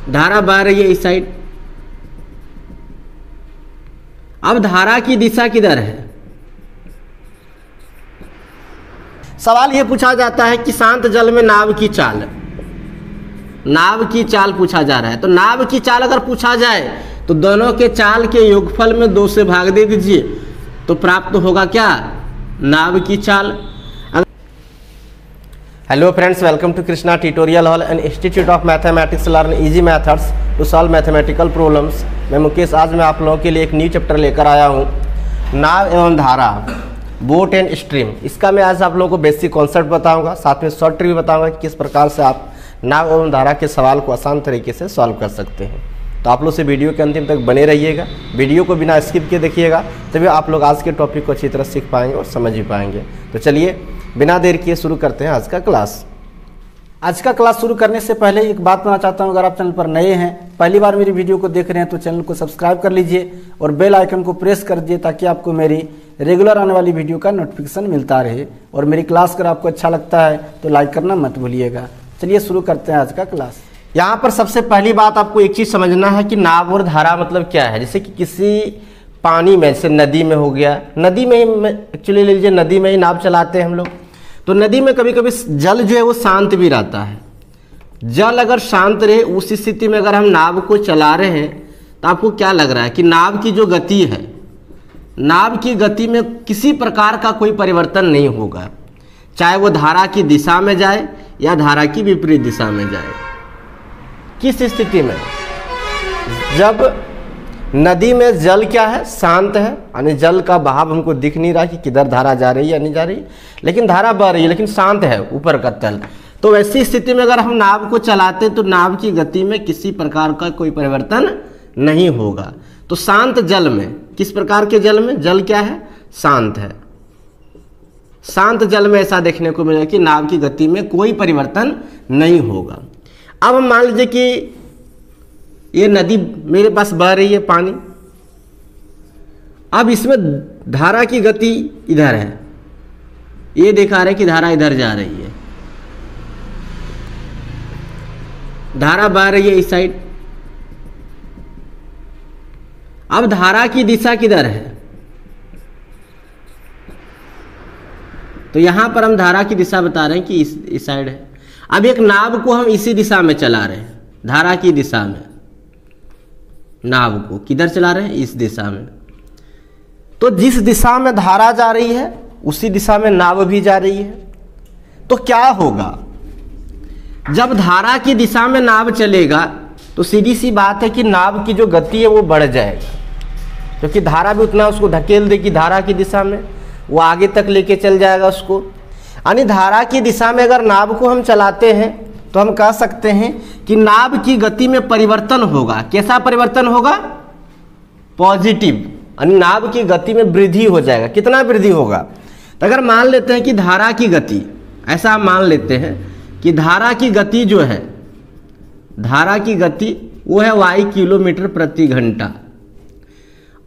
धारा बह रही है इस साइड। अब धारा की दिशा किधर है? सवाल यह पूछा जाता है कि शांत जल में नाव की चाल, नाव की चाल पूछा जा रहा है। तो नाव की चाल अगर पूछा जाए तो दोनों के चाल के योगफल में 2 से भाग दे दीजिए तो प्राप्त होगा क्या? नाव की चाल। Hello friends, welcome to Krishna tutorial hall and institute of mathematics. Learn easy methods to solve mathematical problems. मैं मुकेश, आज मैं आप लोगों के लिए एक न्यू चैप्टर लेकर आया हूँ, नाव एवं धारा, बोट एंड स्ट्रीम। इसका मैं आज आप लोगों को बेसिक कॉन्सेप्ट बताऊंगा, साथ में शॉर्ट ट्रिक भी बताऊंगा कि किस प्रकार से आप नाव एवं धारा के सवाल को आसान तरीके से सॉल्व कर सकते हैं। तो आप लोग से वीडियो के अंतिम तक बने रहिएगा, वीडियो को बिना स्किप किए देखिएगा, तभी आप लोग आज के टॉपिक को अच्छी तरह सीख पाएंगे और समझ भी पाएंगे। तो चलिए बिना देर किए शुरू करते हैं आज का क्लास। आज का क्लास शुरू करने से पहले एक बात कहना चाहता हूं, अगर आप चैनल पर नए हैं, पहली बार मेरी वीडियो को देख रहे हैं तो चैनल को सब्सक्राइब कर लीजिए और बेल आइकन को प्रेस कर दीजिए ताकि आपको मेरी रेगुलर आने वाली वीडियो का नोटिफिकेशन मिलता रहे। और मेरी क्लास अगर आपको अच्छा लगता है तो लाइक करना मत भूलिएगा। चलिए शुरू करते हैं आज का क्लास। यहाँ पर सबसे पहली बात आपको एक चीज़ समझना है कि नाव और धारा मतलब क्या है। जैसे कि किसी पानी में, जैसे नदी में हो गया, नदी में ही एक्चुअली ले लीजिए, नदी में ही नाव चलाते हैं हम लोग। तो नदी में कभी कभी जल जो है वो शांत भी रहता है। जल अगर शांत रहे, उस स्थिति में अगर हम नाव को चला रहे हैं तो आपको क्या लग रहा है कि नाव की जो गति है, नाव की गति में किसी प्रकार का कोई परिवर्तन नहीं होगा, चाहे वो धारा की दिशा में जाए या धारा की विपरीत दिशा में जाए। किस स्थिति में? जब नदी में जल क्या है, शांत है, यानी जल का बहाव हमको दिख नहीं रहा कि किधर धारा जा रही है या नहीं जा रही, लेकिन धारा बह रही है लेकिन शांत है ऊपर का तल। तो ऐसी स्थिति में अगर हम नाव को चलाते तो नाव की गति में किसी प्रकार का कोई परिवर्तन नहीं होगा। तो शांत जल में, किस प्रकार के जल में? जल क्या है? शांत है। शांत जल में ऐसा देखने को मिलेगा कि नाव की गति में कोई परिवर्तन नहीं होगा। अब हम मान लीजिए कि ये नदी मेरे पास बह रही है पानी, अब इसमें धारा की गति इधर है, ये दिखा रहा है कि धारा इधर जा रही है, धारा बह रही है इस साइड। अब धारा की दिशा किधर है? तो यहां पर हम धारा की दिशा बता रहे हैं कि इस साइड है। अब एक नाव को हम इसी दिशा में चला रहे हैं, धारा की दिशा में। नाव को किधर चला रहे हैं? इस दिशा में। तो जिस दिशा में धारा जा रही है उसी दिशा में नाव भी जा रही है। तो क्या होगा? जब धारा की दिशा में नाव चलेगा तो सीधी सी बात है कि नाव की जो गति है वो बढ़ जाएगा, क्योंकि धारा भी उतना उसको धकेल देगी धारा की दिशा में, वो आगे तक लेके चल जाएगा उसको। यानी धारा की दिशा में अगर नाव को हम चलाते हैं तो हम कह सकते हैं कि नाव की गति में परिवर्तन होगा। कैसा परिवर्तन होगा? पॉजिटिव, यानी नाव की गति में वृद्धि हो जाएगा। कितना वृद्धि होगा? तो अगर मान लेते हैं कि धारा की गति, ऐसा हम मान लेते हैं कि धारा की गति जो है, धारा की गति वो है y किलोमीटर प्रति घंटा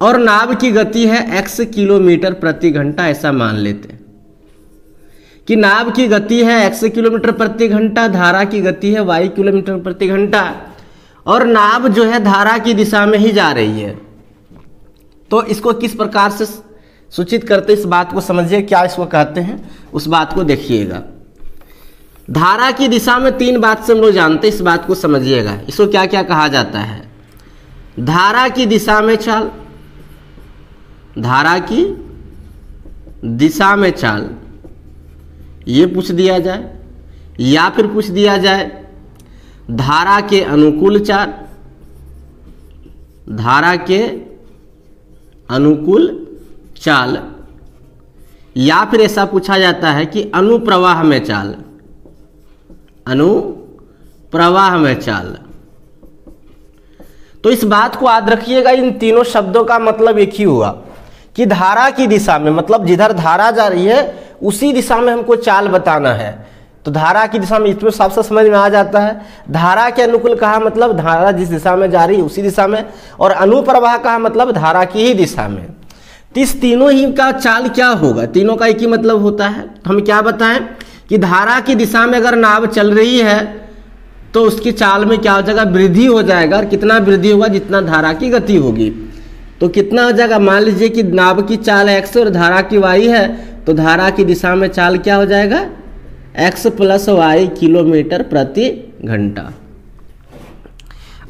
और नाव की गति है x किलोमीटर प्रति घंटा। ऐसा मान लेते हैं कि नाव की गति है x किलोमीटर प्रति घंटा, धारा की गति है y किलोमीटर प्रति घंटा, और नाव जो है धारा की दिशा में ही जा रही है। तो इसको किस प्रकार से सूचित करते, इस बात को समझिए, क्या इसको कहते हैं उस बात को देखिएगा। धारा की दिशा में 3 बात से हम लोग जानते हैं, इस बात को समझिएगा। इसको क्या क्या कहा जाता है? धारा की दिशा में चाल, धारा की दिशा में चाल, ये पूछ दिया जाए, या फिर पूछ दिया जाए धारा के अनुकूल चाल, धारा के अनुकूल चाल, या फिर ऐसा पूछा जाता है कि अनुप्रवाह में चाल, अनुप्रवाह में चाल। तो इस बात को याद रखिएगा, इन तीनों शब्दों का मतलब एक ही हुआ कि धारा की दिशा में, मतलब जिधर धारा जा रही है उसी दिशा में हमको चाल बताना है। तो धारा की दिशा में इसमें साफ साफ समझ में आ जाता है। धारा के अनुकूल कहा मतलब धारा जिस दिशा में जा रही है उसी दिशा में, और अनुप्रवाह कहा मतलब धारा की ही दिशा में। तो इस तीनों ही का चाल क्या होगा? तीनों का एक ही मतलब होता है। हम क्या बताएं कि धारा की दिशा में अगर नाव चल रही है तो उसकी चाल में क्या हो जाएगा, वृद्धि हो जाएगा। और कितना वृद्धि होगा, जितना धारा की गति होगी। तो कितना हो जाएगा, मान लीजिए कि नाव की चाल x और धारा की y है, तो धारा की दिशा में चाल क्या हो जाएगा, x + y किलोमीटर प्रति घंटा।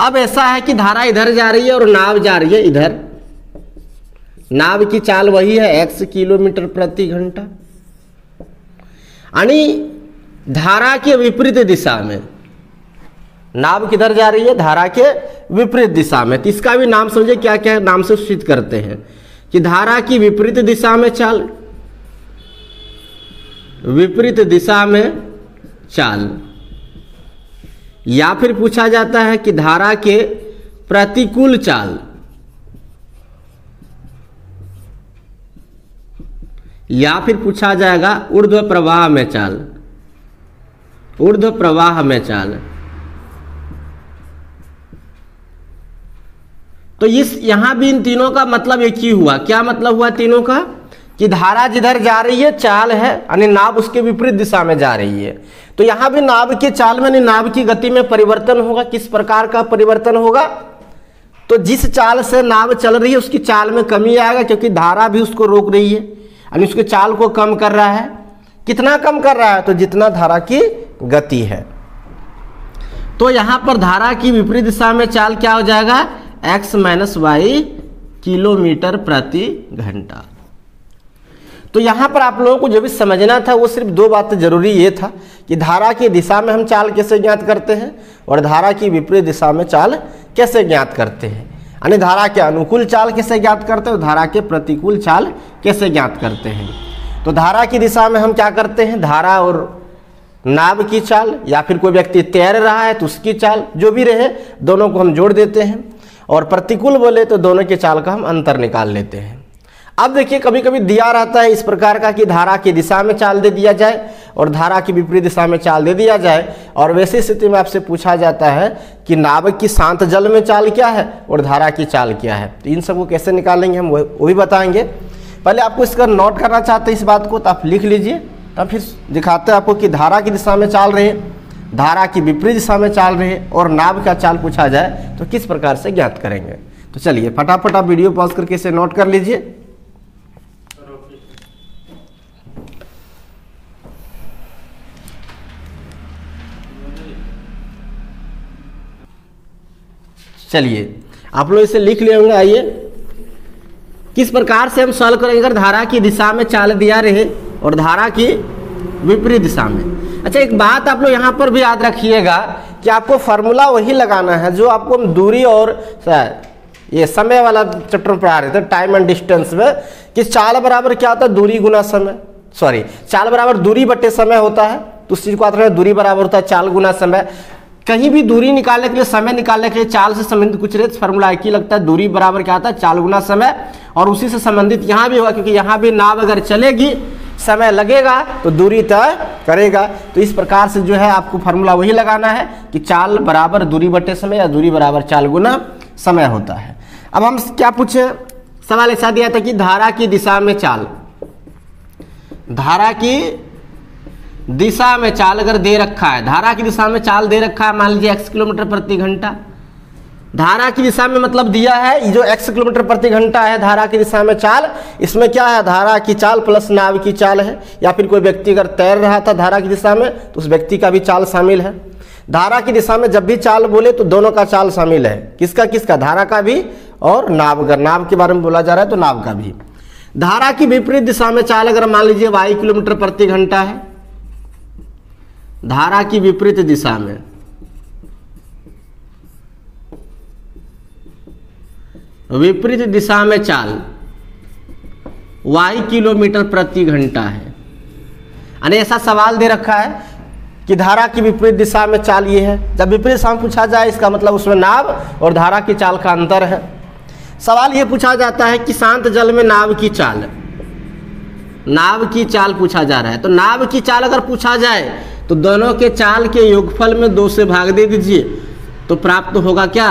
अब ऐसा है कि धारा इधर जा रही है और नाव जा रही है इधर। नाव की चाल वही है x किलोमीटर प्रति घंटा, यानी धारा के विपरीत दिशा में। नाव किधर जा रही है, धारा के विपरीत दिशा में। तो इसका भी नाम समझिए, क्या क्या नाम से सूचित करते हैं कि धारा की विपरीत दिशा में चाल, विपरीत दिशा में चाल। या फिर पूछा जाता है कि धारा के प्रतिकूल चाल, या फिर पूछा जाएगा ऊर्ध्व प्रवाह में चाल, ऊर्ध्व प्रवाह में चाल। तो इस यहां भी इन तीनों का मतलब एक ही हुआ। क्या मतलब हुआ तीनों का, कि धारा जिधर जा रही है चाल है, यानी नाव उसके विपरीत दिशा में जा रही है। तो यहां भी नाव के चाल में, यानी नाव की गति में परिवर्तन होगा। किस प्रकार का परिवर्तन होगा, तो जिस चाल से नाव चल रही है उसकी चाल में कमी आएगा, क्योंकि धारा भी उसको रोक रही है, यानी उसके चाल को कम कर रहा है। कितना कम कर रहा है, तो जितना धारा की गति है। तो यहां पर धारा की विपरीत दिशा में चाल क्या हो जाएगा, x - y किलोमीटर प्रति घंटा। तो यहां पर आप लोगों को जो भी समझना था वो सिर्फ दो बातें जरूरी ये था कि धारा की दिशा में हम चाल कैसे ज्ञात करते हैं और धारा की विपरीत दिशा में चाल कैसे ज्ञात करते हैं। यानी धारा के अनुकूल चाल कैसे ज्ञात करते हैं और धारा के प्रतिकूल चाल कैसे ज्ञात करते हैं। तो धारा की दिशा में हम क्या करते हैं, धारा और नाव की चाल, या फिर कोई व्यक्ति तैर रहा है तो उसकी चाल, जो भी रहे दोनों को हम जोड़ देते हैं। और प्रतिकूल बोले तो दोनों के चाल का हम अंतर निकाल लेते हैं। अब देखिए, कभी कभी दिया रहता है इस प्रकार का कि धारा की दिशा में चाल दे दिया जाए और धारा की विपरीत दिशा में चाल दे दिया जाए। और वैसी स्थिति में आपसे पूछा जाता है कि नाव की शांत जल में चाल क्या है और धारा की चाल क्या है। तो इन सबको कैसे निकालेंगे हम वो भी बताएंगे। पहले आपको इसका नोट करना चाहते हैं इस बात को, तो आप लिख लीजिए, तब फिर दिखाते हैं आपको कि धारा की दिशा में चाल रहे, धारा की विपरीत दिशा में चाल रहे और नाव का चाल पूछा जाए तो किस प्रकार से ज्ञात करेंगे। तो चलिए फटाफट आप वीडियो पॉज करके इसे नोट कर लीजिए। चलिए आप लोग इसे लिख लिए होंगे। आइए किस प्रकार से हम सॉल्व करेंगे अगर धारा की दिशा में चाल दिया रहे और धारा की विपरीत दिशा में। अच्छा, एक बात आप लोग यहाँ पर भी याद रखिएगा कि आपको फार्मूला वही लगाना है जो आपको हम दूरी और ये समय वाला चैप्टर में पढ़ा रहे थे, टाइम एंड डिस्टेंस में, कि चाल बराबर क्या होता है, दूरी गुना समय, सॉरी चाल बराबर दूरी बटे समय होता है। तो उस चीज को आता है दूरी बराबर होता है चाल गुना समय। कहीं भी दूरी निकालने के लिए, समय निकालने के लिए चाल से संबंधित कुछ रहे फार्मूला एक ही लगता है, दूरी बराबर क्या आता है, चाल गुना समय। और उसी से संबंधित यहाँ भी होगा, क्योंकि यहाँ भी नाव अगर चलेगी समय लगेगा तो दूरी तय करेगा। तो इस प्रकार से जो है आपको फार्मूला वही लगाना है कि चाल बराबर दूरी बटे समय या दूरी बराबर चाल गुना समय होता है। अब हम क्या पूछे, सवाल ऐसा दिया था कि धारा की दिशा में चाल, धारा की दिशा में चाल अगर दे रखा है, धारा की दिशा में चाल दे रखा है, मान लीजिए x किलोमीटर प्रति घंटा। धारा की दिशा में मतलब दिया है जो x किलोमीटर प्रति घंटा है धारा की दिशा में चाल, इसमें क्या है, धारा की चाल प्लस नाव की चाल है। या फिर कोई व्यक्ति अगर तैर रहा था धारा की दिशा में तो उस व्यक्ति का भी चाल शामिल है। धारा की दिशा में जब भी चाल बोले तो दोनों का चाल शामिल है, किसका किसका, धारा का भी और नाव, अगर नाव के बारे में बोला जा रहा है तो नाव का भी। धारा की विपरीत दिशा में चाल अगर मान लीजिए y किलोमीटर प्रति घंटा है, धारा की विपरीत दिशा में विपरीत दिशा में चाल y किलोमीटर प्रति घंटा है। यानी ऐसा सवाल दे रखा है कि धारा की विपरीत दिशा में चाल ये है। जब विपरीत दिशा में पूछा जाए इसका मतलब उसमें नाव और धारा की चाल का अंतर है। सवाल ये पूछा जाता है कि शांत जल में नाव की चाल, नाव की चाल पूछा जा रहा है। तो नाव की चाल अगर पूछा जाए तो दोनों के चाल के योगफल में 2 से भाग दे दीजिए तो प्राप्त होगा क्या,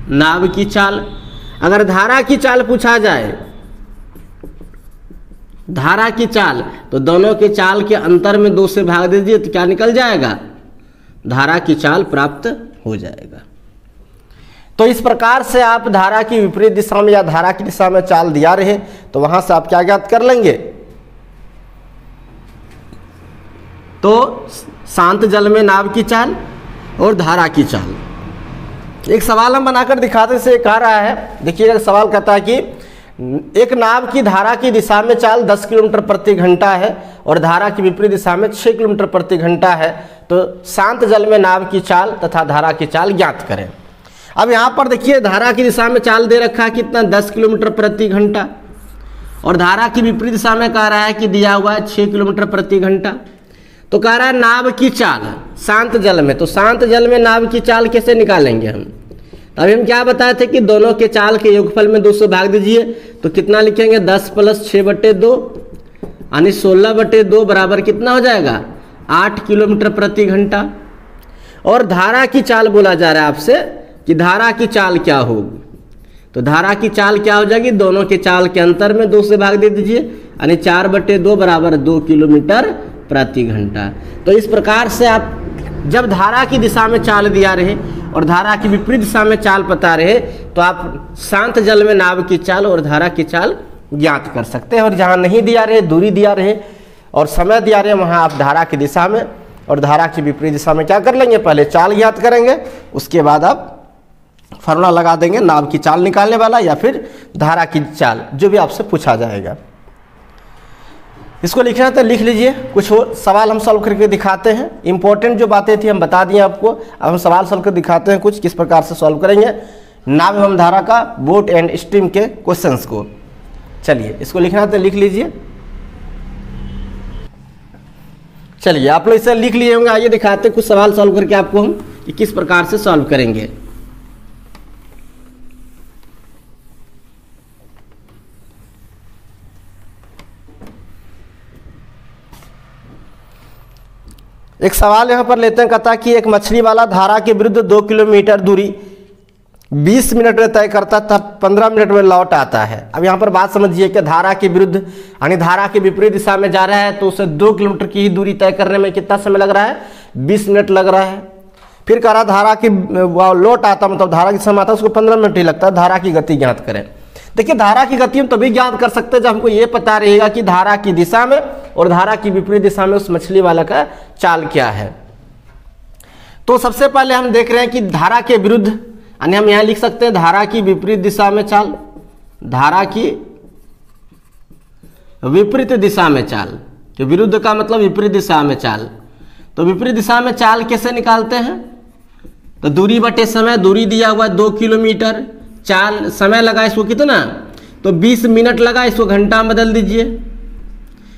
नाव की चाल। अगर धारा की चाल पूछा जाए, धारा की चाल, तो दोनों के चाल के अंतर में 2 से भाग दे दीजिए तो क्या निकल जाएगा, धारा की चाल प्राप्त हो जाएगा। तो इस प्रकार से आप धारा की विपरीत दिशा में या धारा की दिशा में चाल दिया रहे तो वहां से आप क्या ज्ञात कर लेंगे, तो शांत जल में नाव की चाल और धारा की चाल। एक सवाल हम बनाकर दिखाते से कह रहा है, देखिएगा सवाल कहता है कि एक नाव की धारा की दिशा में चाल 10 किलोमीटर प्रति घंटा है और धारा की विपरीत दिशा में 6 किलोमीटर प्रति घंटा है, तो शांत जल में नाव की चाल तथा धारा की चाल ज्ञात करें। अब यहाँ पर देखिए धारा की दिशा में चाल दे रखा है कितना, 10 किलोमीटर प्रति घंटा, और धारा की विपरीत दिशा में कह रहा है कि दिया हुआ है 6 किलोमीटर प्रति घंटा। तो कह रहा है नाव की चाल शांत जल में, तो शांत जल में नाव की चाल कैसे निकालेंगे हम। अभी हम क्या बताए थे कि दोनों के चाल के योगफल में 2 से भाग दीजिए, तो कितना लिखेंगे 10 + 6/2 यानी 16/2 बराबर कितना हो जाएगा 8 किलोमीटर प्रति घंटा। और धारा की चाल बोला जा रहा है आपसे कि धारा की चाल क्या होगी, तो धारा की चाल क्या हो जाएगी, दोनों के चाल के अंतर में 2 से भाग दे दीजिए यानी 4/2 बराबर 2 किलोमीटर प्रति घंटा। तो इस प्रकार से आप जब धारा की दिशा में चाल दिया रहे और धारा की विपरीत दिशा में चाल पता रहे तो आप शांत जल में नाव की चाल और धारा की चाल ज्ञात कर सकते हैं। और जहाँ नहीं दिया रहे, दूरी दिया रहे और समय दिया रहे, वहाँ आप धारा की दिशा में और धारा की विपरीत दिशा में क्या कर लेंगे, पहले चाल ज्ञात करेंगे, उसके बाद आप फॉर्मूला लगा देंगे नाव की चाल निकालने वाला या फिर धारा की चाल, जो भी आपसे पूछा जाएगा। इसको लिखना तो लिख लीजिए, कुछ और सवाल हम सॉल्व करके दिखाते हैं। इंपॉर्टेंट जो बातें थी हम बता दिए आपको, अब हम सवाल सॉल्व कर दिखाते हैं कुछ किस प्रकार से सॉल्व करेंगे नाव एवं धारा का बोट एंड स्ट्रीम के क्वेश्चंस को। चलिए इसको लिखना तो लिख लीजिए। चलिए आप लोग इसे लिख लिए होंगे, आइए दिखाते हैं कुछ सवाल सॉल्व करके आपको हम कि किस प्रकार से सॉल्व करेंगे। एक सवाल यहाँ पर लेते हैं, कहता कि एक मछली वाला धारा के विरुद्ध 2 किलोमीटर दूरी 20 मिनट में तय करता तब 15 मिनट में लौट आता है। अब यहाँ पर बात समझिए कि धारा के विरुद्ध यानी धारा के विपरीत दिशा में जा रहा है तो उसे 2 किलोमीटर की ही दूरी तय करने में कितना समय लग रहा है, 20 मिनट लग रहा है। फिर कह रहा धारा की लौट आता मतलब धारा की समय आता उसको 15 मिनट ही लगता है। धारा की गति ज्ञात करें। देखिए धारा की गति हम तभी ज्ञात कर सकते हैं जब हमको ये पता रहेगा कि धारा की दिशा में और धारा की विपरीत दिशा में उस मछली वाला का चाल क्या है। तो सबसे पहले हम देख रहे हैं कि धारा के विरुद्ध यानी हम यहां लिख सकते हैं धारा की विपरीत दिशा में चाल, धारा की विपरीत दिशा में चाल, तो विरुद्ध का मतलब विपरीत दिशा में चाल। तो विपरीत दिशा में चाल कैसे निकालते हैं, तो दूरी बटे समय, दूरी दिया हुआ 2 किलोमीटर, चाल समय लगा इसको कितना, तो 20 मिनट लगा, इसको घंटा में बदल दीजिए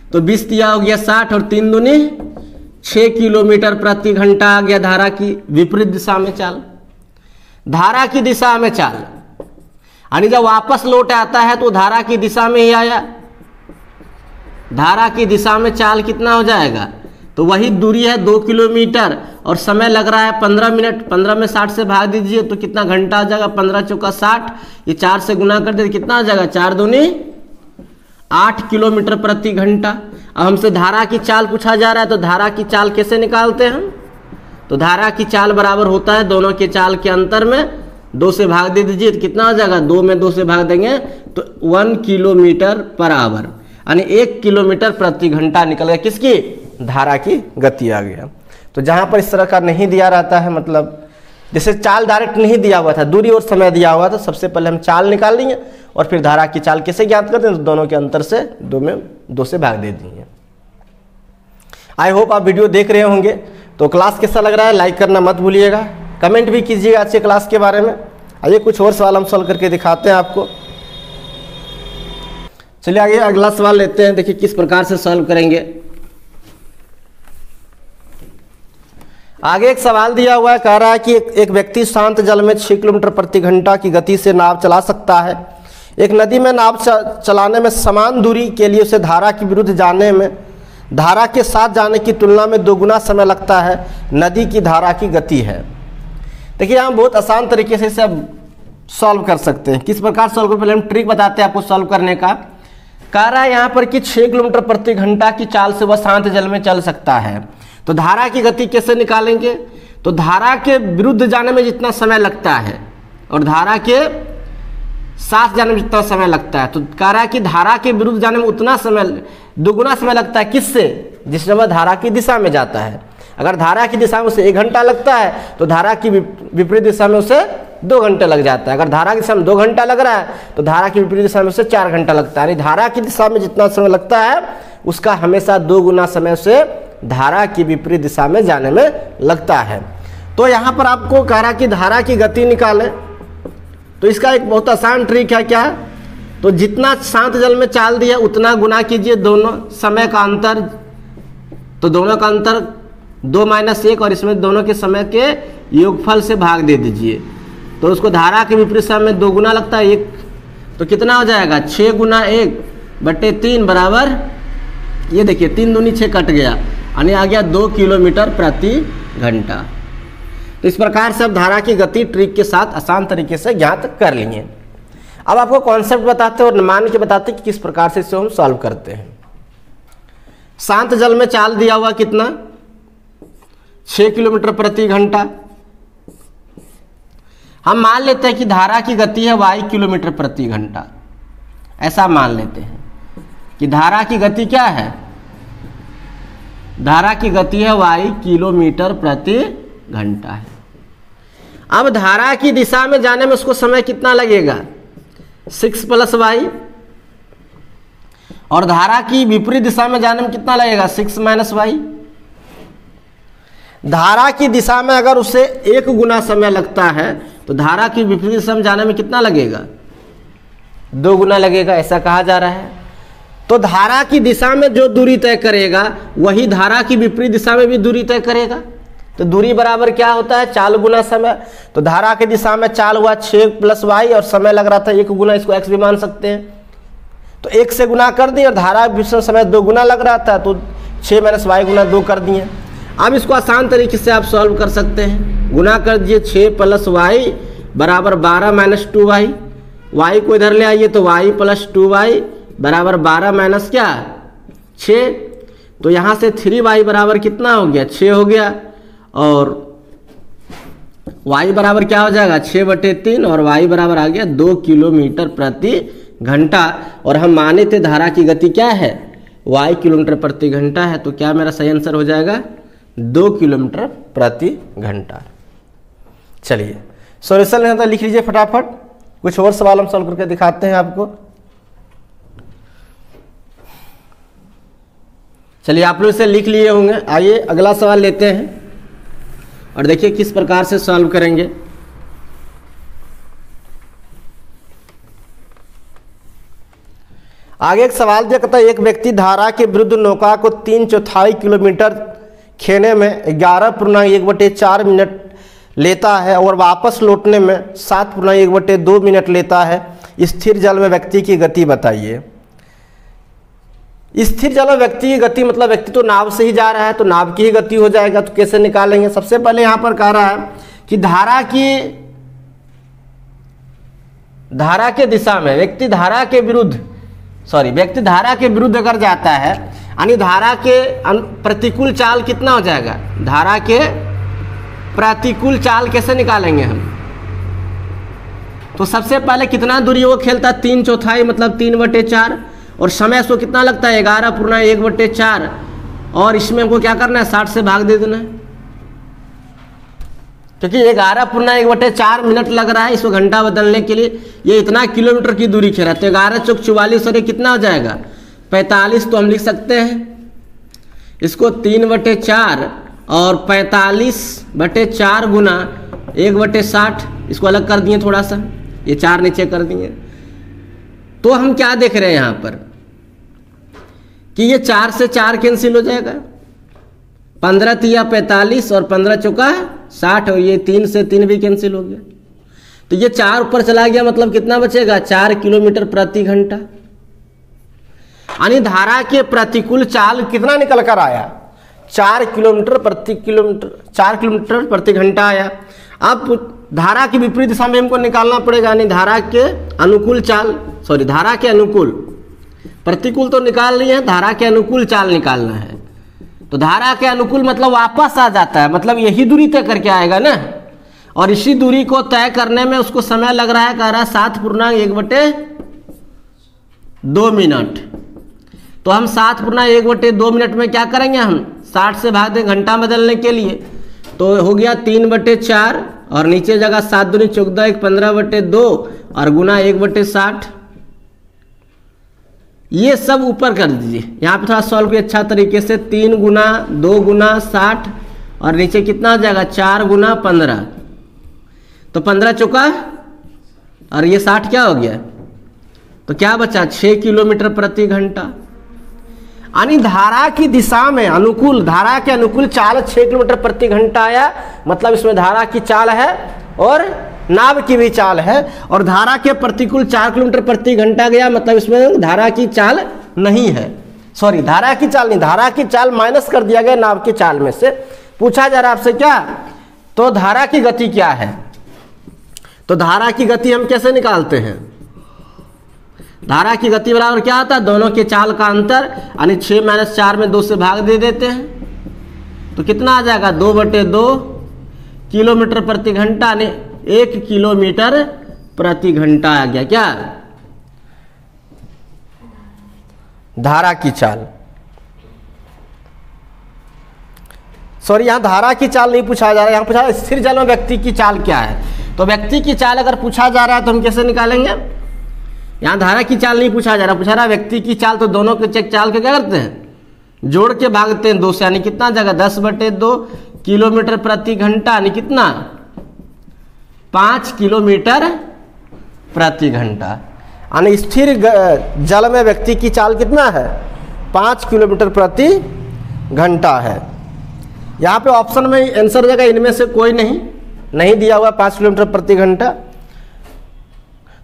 तो 20 दिया हो गया 60 और 3 दूनी 6 किलोमीटर प्रति घंटा आ गया धारा की विपरीत दिशा में चाल। धारा की दिशा में चाल यानी जब वापस लौट आता है तो धारा की दिशा में ही आया, धारा की दिशा में चाल कितना हो जाएगा, तो वही दूरी है 2 किलोमीटर और समय लग रहा है 15 मिनट। 15 में 60 से भाग दीजिए तो कितना घंटा आ जाएगा, 15 चौका 60, ये 4 से गुना कर दे कितना आ जाएगा, 4 दूनी 8 किलोमीटर प्रति घंटा। अब हमसे धारा की चाल पूछा जा रहा है तो धारा की चाल कैसे निकालते हैं हम, तो धारा की चाल बराबर होता है दोनों के चाल के अंतर में 2 से भाग दे दीजिए तो कितना हो जाएगा, 2 में 2 से भाग देंगे तो 1 किलोमीटर पर आवर यानी 1 किलोमीटर प्रति घंटा निकल गया किसकी, धारा की गति आ गया। तो जहां पर इस तरह का नहीं दिया रहता है, मतलब जैसे चाल डायरेक्ट नहीं दिया हुआ था, दूरी और समय दिया हुआ था, सबसे पहले हम चाल निकाल लेंगे और फिर धारा की चाल कैसे ज्ञात करते हैं, तो दोनों के अंतर से 2 में 2 से भाग दे देंगे। आई होप आप वीडियो देख रहे होंगे। तो क्लास कैसा लग रहा है लाइक करना मत भूलिएगा, कमेंट भी कीजिएगा अच्छे क्लास के बारे में। आइए कुछ और सवाल हम सॉल्व करके दिखाते हैं आपको। चलिए आगे अगला सवाल लेते हैं, देखिए किस प्रकार से सॉल्व करेंगे। आगे एक सवाल दिया हुआ है, कह रहा है कि एक व्यक्ति शांत जल में 6 किलोमीटर प्रति घंटा की गति से नाव चला सकता है। एक नदी में नाव चलाने में समान दूरी के लिए उसे धारा के विरुद्ध जाने में धारा के साथ जाने की तुलना में 2 गुना समय लगता है। नदी की धारा की गति है। देखिए हम बहुत आसान तरीके से इसे अब सॉल्व कर सकते हैं। किस प्रकार सॉल्व कर, पहले हम ट्रिक बताते हैं आपको सॉल्व करने का। कह रहा है यहाँ पर कि 6 किलोमीटर प्रति घंटा की चाल से वह शांत जल में चल सकता है। तो धारा की गति कैसे निकालेंगे, तो धारा के विरुद्ध जाने में जितना समय लगता है और धारा के साथ जाने में जितना समय लगता है, तो कह रहा है कि धारा के विरुद्ध जाने में उतना समय, दुगुना समय लगता है। किससे? जिस समय धारा की दिशा में जाता है। अगर धारा की दिशा में उसे 1 घंटा लगता है तो धारा की विपरीत दिशा में उसे 2 घंटे लग जाता है। अगर धारा की दिशा में 2 घंटा लग रहा है तो धारा की विपरीत दिशा में उसे 4 घंटा लगता है। यानी धारा की दिशा में जितना समय लगता है उसका हमेशा 2 गुना समय उसे धारा की विपरीत दिशा में जाने में लगता है। तो यहाँ पर आपको कह रहा कि धारा की गति निकालें, तो इसका एक बहुत आसान ट्रिक है। क्या? तो जितना शांत जल में चाल दिया उतना गुना कीजिए दोनों समय का अंतर, तो दोनों का अंतर 2 - 1 और इसमें दोनों के समय के योगफल से भाग दे दीजिए। तो उसको धारा के विपरीत समय में 2 गुना लगता है 1, तो कितना हो जाएगा 6 × 1/3 बराबर, ये देखिए 3 दूनी 6 कट गया, यानी आ गया 2 किलोमीटर प्रति घंटा। तो इस प्रकार से अब धारा की गति ट्रिक के साथ आसान तरीके से ज्ञात कर लिए। अब आपको कॉन्सेप्ट बताते हैं और मान के बताते हैं कि किस प्रकार से इसे हम सॉल्व करते हैं। शांत जल में चाल दिया हुआ कितना? 6 किलोमीटर प्रति घंटा। हम मान लेते हैं कि धारा की गति है y किलोमीटर प्रति घंटा। ऐसा मान लेते हैं कि धारा की गति क्या है? धारा की गति है y किलोमीटर प्रति घंटा है। अब धारा की दिशा में जाने में उसको समय कितना लगेगा? 6 + y, और धारा की विपरीत दिशा में जाने में कितना लगेगा? 6 - y। धारा की दिशा में अगर उसे 1 गुना समय लगता है तो धारा की विपरीत दिशा में जाने में कितना लगेगा? 2 गुना लगेगा, ऐसा कहा जा रहा है। तो धारा की दिशा में जो दूरी तय करेगा वही धारा की विपरीत दिशा में भी दूरी तय करेगा। तो दूरी बराबर क्या होता है? चाल गुना समय। तो धारा की दिशा में चाल हुआ 6 + y और समय लग रहा था 1 गुना, इसको x भी मान सकते हैं। तो 1 से गुना कर दिए और धारा विपरीत समय 2 गुना लग रहा था, तो 6 - y × 2 कर दिए। अब इसको आसान तरीके से आप सॉल्व कर सकते हैं। गुना कर दिए 6 + y बराबर 12 - 2y। y को इधर ले आइए तो y + 2y बराबर 12 - क्या? 6। तो यहाँ से 3y बराबर कितना हो गया? 6 हो गया। और y बराबर क्या हो जाएगा? 6/3 और y बराबर आ गया 2 किलोमीटर प्रति घंटा। और हम माने थे धारा की गति क्या है? y किलोमीटर प्रति घंटा है। तो क्या मेरा सही आंसर हो जाएगा? 2 किलोमीटर प्रति घंटा। चलिए सॉल्यूशन है तो लिख लीजिए फटाफट। कुछ और सवाल हम सॉल्व करके दिखाते हैं आपको। चलिए आप लोग इसे लिख लिए होंगे। आइए अगला सवाल लेते हैं और देखिए किस प्रकार से सॉल्व करेंगे। आगे एक सवाल दिया, कहता है एक व्यक्ति धारा के विरुद्ध नौका को 3/4 किलोमीटर खेने में 11.1/4 मिनट लेता है और वापस लौटने में 7.1/2 मिनट लेता है। स्थिर जल में व्यक्ति की गति बताइए। स्थिर जल में व्यक्ति की गति मतलब व्यक्ति तो नाव से ही जा रहा है तो नाव की ही गति हो जाएगा। तो कैसे निकालेंगे? सबसे पहले यहां पर कह रहा है कि धारा के दिशा में व्यक्ति धारा के विरुद्ध अगर जाता है, यानी धारा के प्रतिकूल चाल कितना हो जाएगा? धारा के प्रतिकूल चाल कैसे निकालेंगे हम? तो सबसे पहले कितना दूरी वो खेलता है? 3/4 मतलब 3/4, और समय उसको कितना लगता है? 11.1/4, और इसमें हमको क्या करना है? 60 से भाग दे देना है, क्योंकि 11.1/4 मिनट लग रहा है इसको घंटा बदलने के लिए। ये इतना किलोमीटर की दूरी खेला तो 11 × 44 और ये कितना हो जाएगा? 45। तो हम लिख सकते हैं इसको 3/4 और 45/4 गुना 1/60। इसको अलग कर दिए थोड़ा सा, ये 4 नीचे कर दिए। तो हम क्या देख रहे हैं यहाँ पर कि ये 4 से 4 कैंसिल हो जाएगा। 15 × 45 और 15 × 60, और ये 3 से 3 भी कैंसिल हो गया। तो ये 4 ऊपर चला गया, मतलब कितना बचेगा? 4 किलोमीटर प्रति घंटा। यानी धारा के प्रतिकूल चाल कितना निकल कर आया? 4 किलोमीटर प्रति घंटा आया। अब धारा की विपरीत दिशा में हमको निकालना पड़ेगा, यानी धारा के अनुकूल, प्रतिकूल तो निकाल लिए हैं, धारा के अनुकूल चाल निकालना है। तो धारा के अनुकूल मतलब वापस आ जाता है, मतलब यही दूरी तय करके आएगा ना। और इसी दूरी को तय करने में उसको समय लग रहा है, कह रहा है 7/1/2 मिनट। तो हम 7/1/2 मिनट में क्या करेंगे, हम 60 से भाग दें घंटा बदलने के लिए, तो हो गया 3/4 और नीचे जगह 7 दूनी 14 1 15/2 और गुना 1/60। ये सब ऊपर कर दीजिए, यहाँ पे थोड़ा सॉल्व किया अच्छा तरीके से। 3 गुना 2 गुना 60 और नीचे कितना हो जाएगा 4 गुना 15, तो 15 चौका और ये 60 क्या हो गया, तो क्या बचा 6 किलोमीटर प्रति घंटा। यानी धारा की दिशा में अनुकूल, धारा के अनुकूल चाल 6 किलोमीटर प्रति घंटा आया, मतलब इसमें धारा की चाल है और नाव की भी चाल है। और धारा के प्रतिकूल 4 किलोमीटर प्रति घंटा गया, मतलब इसमें धारा की चाल नहीं है। सॉरी, धारा की चाल नहीं, धारा की चाल माइनस कर दिया गया नाव की चाल में से। पूछा जा रहा है आपसे क्या, तो धारा की गति क्या है। तो धारा की गति हम कैसे निकालते हैं, धारा की गति बराबर क्या आता है, दोनों के चाल का अंतर, यानी 6 - 4 में 2 से भाग दे देते हैं, तो कितना आ जाएगा 2/2 किलोमीटर प्रति घंटा, यानी 1 किलोमीटर प्रति घंटा आ गया क्या धारा की चाल। सॉरी, यहां धारा की चाल नहीं पूछा जा रहा है, यहां पूछा स्थिर जल में व्यक्ति की चाल क्या है। तो व्यक्ति की चाल अगर पूछा जा रहा है तो हम कैसे निकालेंगे, यहाँ धारा की चाल नहीं पूछा जा रहा, पूछा रहा व्यक्ति की चाल। तो दोनों के चेक चाल के क्या करते हैं, जोड़ के भागते हैं 2 से, यानी कितना जगह 10/2 किलोमीटर प्रति घंटा, यानी कितना 5 किलोमीटर प्रति घंटा। यानी स्थिर जल में व्यक्ति की चाल कितना है 5 किलोमीटर प्रति घंटा है। यहाँ पे ऑप्शन में आंसर जगह इनमें से कोई नहीं दिया हुआ 5 किलोमीटर प्रति घंटा।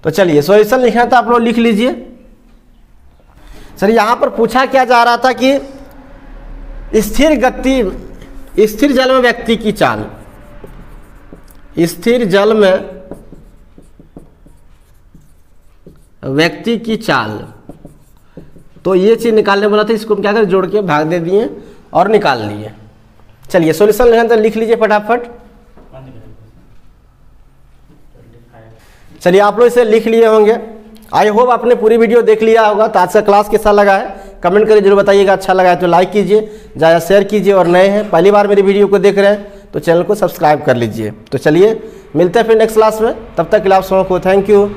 तो चलिए सॉल्यूशन लिखना था, आप लोग लिख लीजिए। सर यहाँ पर पूछा क्या जा रहा था कि स्थिर जल में व्यक्ति की चाल, स्थिर जल में व्यक्ति की चाल, तो ये चीज निकालने बोला था, इसको हम क्या करें जोड़ के भाग दे दिए और निकाल लिए। चलिए सॉल्यूशन लिखना था, लिख लीजिए फटाफट। चलिए आप लोग इसे लिख लिए होंगे। आई होप आपने पूरी वीडियो देख लिया होगा। तो आज का क्लास कैसा लगा है कमेंट करके जरूर बताइएगा। अच्छा लगा है तो लाइक कीजिए, ज़्यादा शेयर कीजिए, और नए हैं पहली बार मेरी वीडियो को देख रहे हैं तो चैनल को सब्सक्राइब कर लीजिए। तो चलिए मिलते हैं फिर नेक्स्ट क्लास में, तब तक के लिए आप सबको थैंक यू।